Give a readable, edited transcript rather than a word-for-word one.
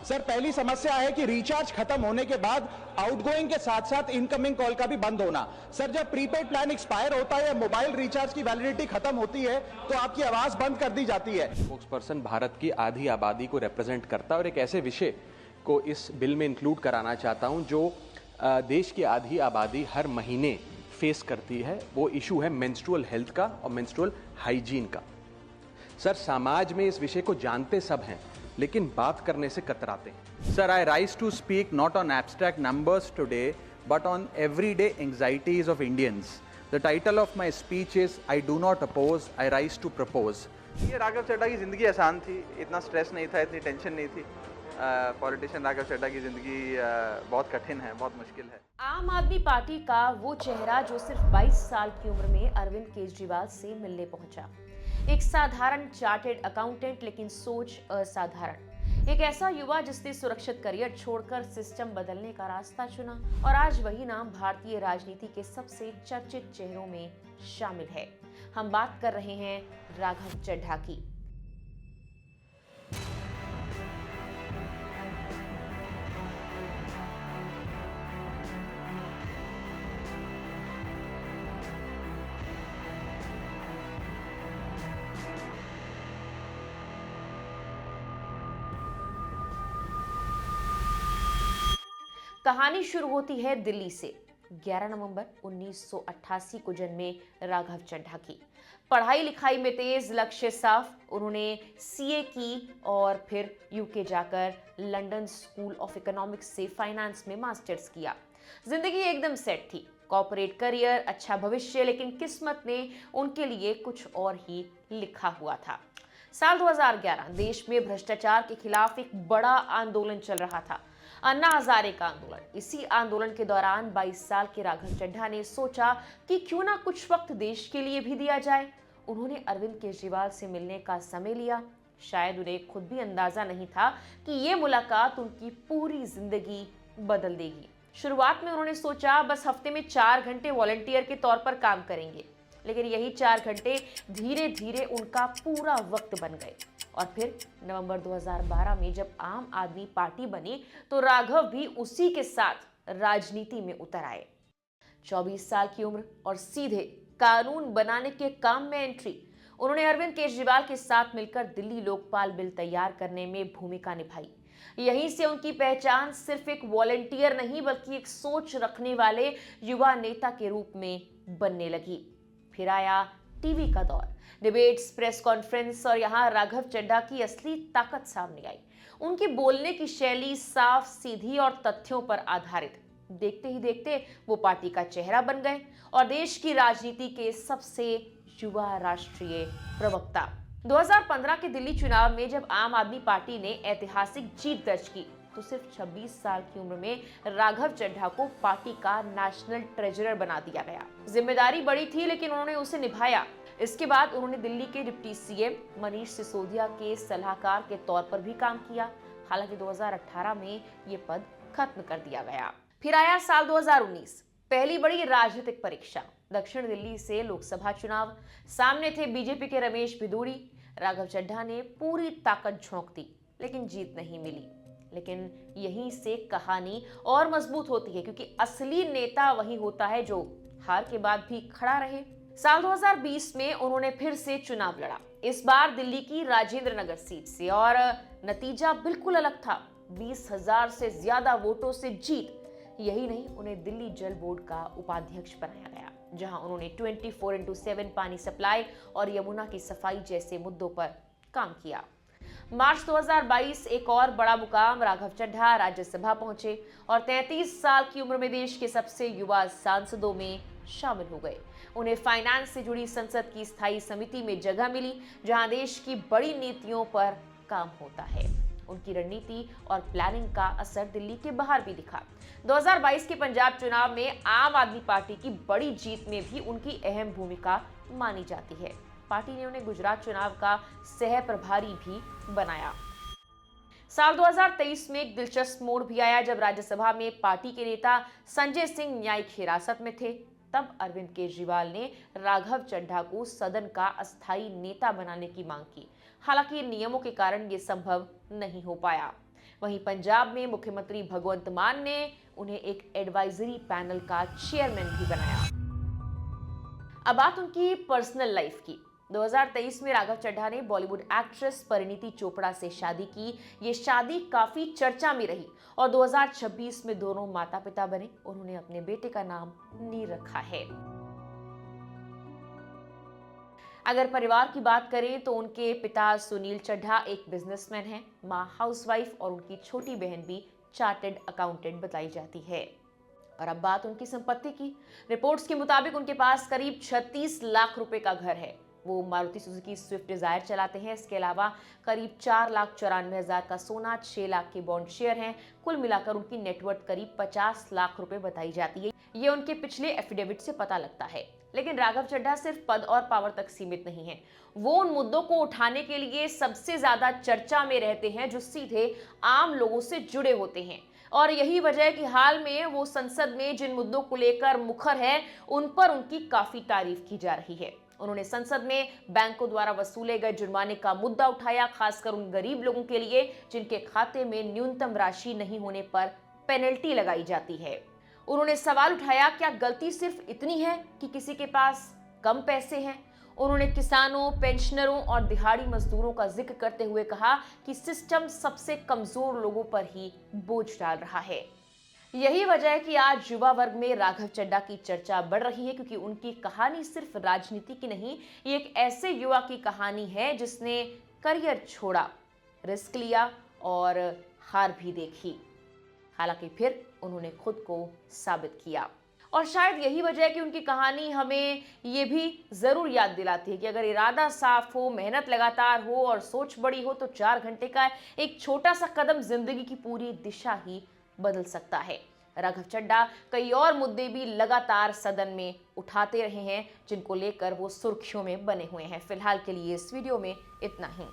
Sir, पहली समस्या है कि रिचार्ज खत्म होने के बाद आउटगोइंग के साथ साथ इनकमिंग कॉल का भी बंद होना। सर, जब प्रीपेड प्लान एक्सपायर होता है या मोबाइल रिचार्ज की वैलिडिटी खत्म होती है तो आपकी आवाज बंद कर दी जाती है। स्पोक्सपर्सन भारत की आधी आबादी को रिप्रेजेंट करता है और एक ऐसे विषय को इस बिल में इंक्लूड कराना चाहता हूं जो देश की आधी आबादी हर महीने फेस करती है। वो इशू है मेंस्ट्रुअल हेल्थ का और मेंस्ट्रुअल हाइजीन का। सर, समाज में इस विषय को जानते सब हैं लेकिन बात करने से कतराते हैं। Sir, I rise to speak not on abstract numbers today, but on everyday anxieties of Indians. The title of my speech is I do not oppose, I rise to propose. ये राघव चड्ढा की ज़िंदगी आसान थी, इतना स्ट्रेस नहीं था, इतनी tension नहीं थी। पॉलिटिशियन राघव चड्ढा की ज़िंदगी बहुत कठिन है, बहुत मुश्किल है। आम आदमी पार्टी का वो चेहरा जो सिर्फ 22 साल की उम्र में अरविंद केजरीवाल से मिलने पहुंचा। एक साधारण चार्टेड अकाउंटेंट लेकिन सोच असाधारण। एक ऐसा युवा जिसने सुरक्षित करियर छोड़कर सिस्टम बदलने का रास्ता चुना और आज वही नाम भारतीय राजनीति के सबसे चर्चित चेहरों में शामिल है। हम बात कर रहे हैं राघव चड्ढा की। कहानी शुरू होती है दिल्ली से। 11 नवंबर 1988 को जन्मे राघव चड्ढा की। पढ़ाई लिखाई में तेज, लक्ष्य साफ। उन्होंने सीए की और फिर यूके जाकर लंदन स्कूल ऑफ इकोनॉमिक्स से फाइनेंस में मास्टर्स किया। जिंदगी एकदम सेट थी, कॉर्पोरेट करियर, अच्छा भविष्य, लेकिन किस्मत ने उनके लिए कुछ और ही लिखा हुआ था। साल 2011 देश में भ्रष्टाचार के खिलाफ एक बड़ा आंदोलन चल रहा था, अन्ना हजारे का आंदोलन। इसी आंदोलन के दौरान 22 साल के राघव चड्ढा ने सोचा कि क्यों ना कुछ वक्त देश के लिए भी दिया जाए। उन्होंने अरविंद केजरीवाल से मिलने का समय लिया। शायद उन्हें खुद भी अंदाजा नहीं था कि ये मुलाकात उनकी पूरी जिंदगी बदल देगी। शुरुआत में उन्होंने सोचा बस हफ्ते में 4 घंटे वॉलंटियर के तौर पर काम करेंगे, लेकिन यही 4 घंटे धीरे धीरे उनका पूरा वक्त बन गए। और फिर नवंबर 2012 में जब आम आदमी पार्टी बनी तो राघव भी उसी के साथ राजनीति में उतर आए। 24 साल की उम्र और सीधे कानून बनाने के काम में एंट्री। उन्होंने अरविंद केजरीवाल के साथ मिलकर दिल्ली लोकपाल बिल तैयार करने में भूमिका निभाई। यहीं से उनकी पहचान सिर्फ एक वॉलंटियर नहीं बल्कि एक सोच रखने वाले युवा नेता के रूप में बनने लगी। फिर आया टीवी का दौर, डिबेट्स, प्रेस कॉन्फ्रेंस, और यहाँ राघव चड्ढा की असली ताकत सामने आई। उनकी बोलने की शैली साफ, सीधी और तथ्यों पर आधारित। देखते ही देखते वो पार्टी का चेहरा बन गए और देश की राजनीति के सबसे युवा राष्ट्रीय प्रवक्ता। 2015 के दिल्ली चुनाव में जब आम आदमी पार्टी ने ऐतिहासिक जीत दर्ज की तो सिर्फ 26 साल की उम्र में राघव चड्ढा को पार्टी का नेशनल ट्रेजरर बना दिया गया। जिम्मेदारी बड़ी थी लेकिन उन्होंने उसे निभाया। इसके बाद उन्होंने दिल्ली के डिप्टी सीएम मनीष सिसोदिया के सलाहकार के तौर पर भी काम किया। हालांकि 2018 में ये पद खत्म कर दिया गया। फिर आया साल 2019, पहली बड़ी राजनीतिक परीक्षा, दक्षिण दिल्ली से लोकसभा चुनाव। सामने थे बीजेपी के रमेश भिदोड़ी। राघव चड्ढा ने पूरी ताकत झोंक दी लेकिन जीत नहीं मिली। लेकिन यहीं से कहानी और मजबूत होती है, क्योंकि असली नेता वही होता है जो हार के बाद भी खड़ा रहे। साल 2020 में उन्होंने फिर से चुनाव लड़ा, इस बार दिल्ली की राजेंद्र नगर सीट से, और नतीजा बिल्कुल अलग था। 20,000 से ज्यादा वोटों से जीत। यही नहीं, उन्हें दिल्ली जल बोर्ड का उपाध्यक्ष बनाया गया, जहां उन्होंने 24/7 पानी सप्लाई और यमुना की सफाई जैसे मुद्दों पर काम किया। मार्च 2022 एक और बड़ा मुकाम, राघव चड्ढा राज्यसभा पहुंचे और 33 साल की उम्र में देश के सबसे युवा सांसदों में शामिल हो गए। उन्हें फाइनेंस से जुड़ी संसद की स्थायी समिति में जगह मिली, जहां देश की बड़ी नीतियों पर काम होता है। उनकी रणनीति और प्लानिंग का असर दिल्ली के बाहर भी दिखा। 2022 के पंजाब चुनाव में आम आदमी पार्टी की बड़ी जीत में भी उनकी अहम भूमिका मानी जाती है। पार्टी ने उन्हें गुजरात चुनाव का सह प्रभारी भी बनाया। साल 2023 में एक दिलचस्प मोड़ भी आया जब राज्यसभा में पार्टी के नेता संजय सिंह न्यायिक हिरासत में थे। तब अरविंद केजरीवाल ने राघव चड्ढा को सदन का अस्थायी नेता बनाने की मांग की। हालांकि नियमों के कारण ये संभव नहीं हो पाया। वहीं पंजाब में मुख्यमंत्री भगवंत मान ने उन्हें एक एडवाइजरी पैनल का चेयरमैन भी बनाया। अब बात उनकी पर्सनल लाइफ की। 2023 में राघव चड्ढा ने बॉलीवुड एक्ट्रेस परिणीति चोपड़ा से शादी की। ये शादी काफी चर्चा में रही और 2026 में दोनों माता पिता बने। उन्होंने अपने बेटे का नाम नीर रखा है। अगर परिवार की बात करें तो उनके पिता सुनील चड्ढा एक बिजनेसमैन हैं, मां हाउसवाइफ और उनकी छोटी बहन भी चार्टर्ड अकाउंटेंट बताई जाती है। और अब बात उनकी संपत्ति की। रिपोर्ट्स के मुताबिक उनके पास करीब 36 लाख रुपए का घर है। वो मारुति सुजुकी स्विफ्ट डिजायर चलाते हैं। इसके अलावा करीब 4,94,000 का सोना, 6 लाख के बॉन्ड शेयर हैं। कुल मिलाकर उनकी नेटवर्थ करीब 50 लाख रुपए बताई जाती है। ये उनके पिछले एफिडेविट से पता लगता है। लेकिन राघव चड्ढा सिर्फ पद और पावर तक सीमित नहीं है। वो उन मुद्दों को उठाने के लिए सबसे ज्यादा चर्चा में रहते हैं जो सीधे आम लोगों से जुड़े होते हैं। और यही वजह है कि हाल में वो संसद में जिन मुद्दों को लेकर मुखर है, उन पर उनकी काफी तारीफ की जा रही है। उन्होंने संसद में बैंकों द्वारा वसूले गए जुर्माने का मुद्दा उठाया, खासकर उन गरीब लोगों के लिए जिनके खाते में न्यूनतम राशि नहीं होने पर पेनल्टी लगाई जाती है। उन्होंने सवाल उठाया, क्या गलती सिर्फ इतनी है कि किसी के पास कम पैसे हैं? उन्होंने किसानों, पेंशनरों और दिहाड़ी मजदूरों का जिक्र करते हुए कहा कि सिस्टम सबसे कमजोर लोगों पर ही बोझ डाल रहा है। यही वजह है कि आज युवा वर्ग में राघव चड्ढा की चर्चा बढ़ रही है, क्योंकि उनकी कहानी सिर्फ राजनीति की नहीं, ये एक ऐसे युवा की कहानी है जिसने करियर छोड़ा, रिस्क लिया और हार भी देखी। हालांकि फिर उन्होंने खुद को साबित किया। और शायद यही वजह है कि उनकी कहानी हमें ये भी जरूर याद दिलाती है कि अगर इरादा साफ हो, मेहनत लगातार हो और सोच बड़ी हो तो 4 घंटे का एक छोटा सा कदम जिंदगी की पूरी दिशा ही बदल सकता है। राघव चड्ढा कई और मुद्दे भी लगातार सदन में उठाते रहे हैं, जिनको लेकर वो सुर्खियों में बने हुए हैं। फिलहाल के लिए इस वीडियो में इतना ही।